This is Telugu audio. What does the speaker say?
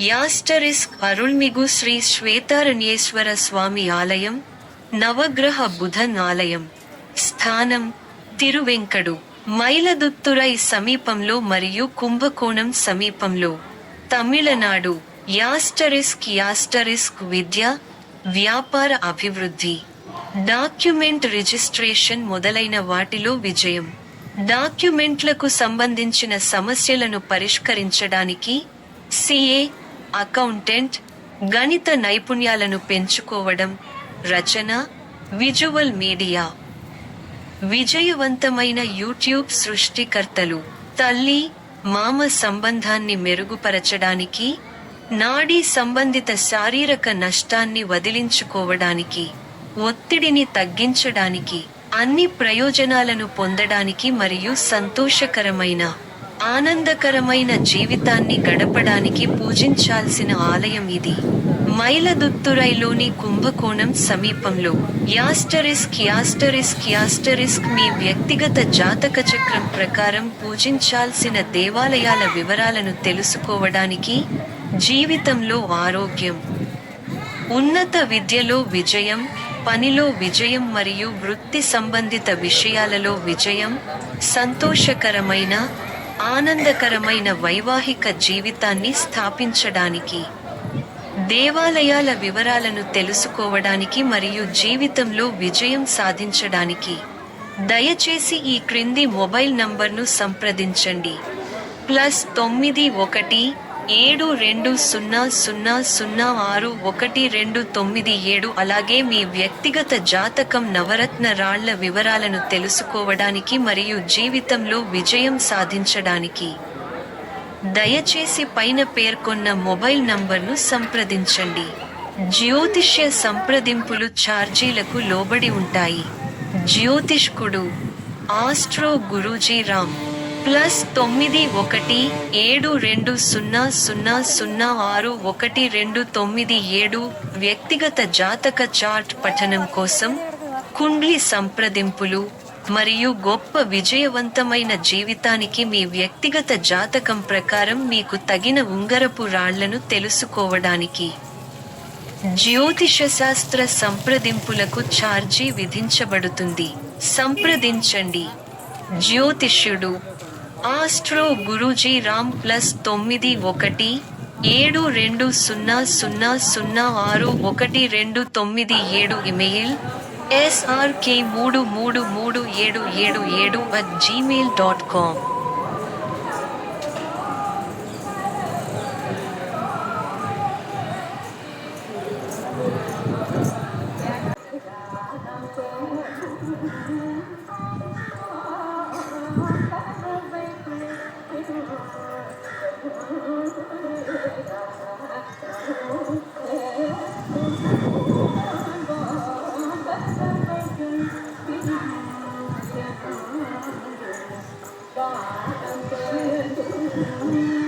యాస్టరిస్క్ అరుள்మిగు శ్రీ శ్వేతారణ్యేశ్వర స్వామి ఆలయం, నవగ్రహ బుధన్ ఆలయం. స్థానం తిరువెంకడు, మైలదుత్తురై సమీపంలో మరియు కుంభకోణం సమీపంలో, తమిళనాడు. యాస్టరిస్క్ విద్య, వ్యాపార అభివృద్ధి, డాక్యుమెంట్ రిజిస్ట్రేషన్ మొదలైన వాటిలో విజయం. డాక్యుమెంట్లకు సంబంధించిన సమస్యలను పరిష్కరించడానికి సిఏ, అకౌంటెంట్, గణిత నైపుణ్యాలను పెంచుకోవడం, రచన, విజువల్ మీడియా. విజయవంతమైన యూట్యూబ్ సృష్టికర్తలు. తల్లి, మామ సంబంధాన్ని మెరుగుపరచడానికి, నాడీ సంబంధిత శారీరక నష్టాన్ని వదిలించుకోవడానికి, ఒత్తిడిని తగ్గించడానికి, అన్ని ప్రయోజనాలను పొందడానికి మరియు సంతోషకరమైన, ఆనందకరమైన జీవితాన్ని గడపడానికి పూజించాల్సిన ఆలయం ఇది. మైలదుత్తురైలోని కుంభకోణం సమీపంలో. యాస్టరిస్క్ మీ వ్యక్తిగత జాతక చక్రం ప్రకారం పూజించాల్సిన దేవాలయాల వివరాలను తెలుసుకోవడానికి, జీవితంలో ఆరోగ్యం, ఉన్నత విద్యలో విజయం, పనిలో విజయం మరియు వృత్తి సంబంధిత విషయాలలో విజయం, సంతోషకరమైన, ఆనందకరమైన వైవాహిక జీవితాన్ని స్థాపించడానికి, దేవాలయాల వివరాలను తెలుసుకోవడానికి మరియు జీవితంలో విజయం సాధించడానికి, దయచేసి ఈ క్రింది మొబైల్ నంబర్ను సంప్రదించండి. +91 7200061297. అలాగే మీ వ్యక్తిగత జాతకం, నవరత్న రాళ్ల వివరాలను తెలుసుకోవడానికి మరియు జీవితంలో విజయం సాధించడానికి, దయచేసి పైన పేర్కొన్న మొబైల్ నంబర్ను సంప్రదించండి. జ్యోతిష్య సంప్రదింపులు ఛార్జీలకు లోబడి ఉంటాయి. జ్యోతిష్కుడు ఆస్ట్రో గురూజీ రామ్. +91 7200061297. వ్యక్తిగత జాతక చార్ట్ పఠనం కోసం, కుండ్లి సంప్రదింపులు, మరియు గొప్ప విజయవంతమైన జీవితానికి మీ వ్యక్తిగత జాతకం ప్రకారం మీకు తగిన ఉంగరపు రాళ్లను తెలుసుకోవడానికి, జ్యోతిషశాస్త్ర సంప్రదింపులకు ఛార్జీ విధించబడుతుంది. సంప్రదించండి. జ్యోతిష్యుడు astro Guruji Ram. +91 7200061297. Email srk333777@gmail.com. Bye.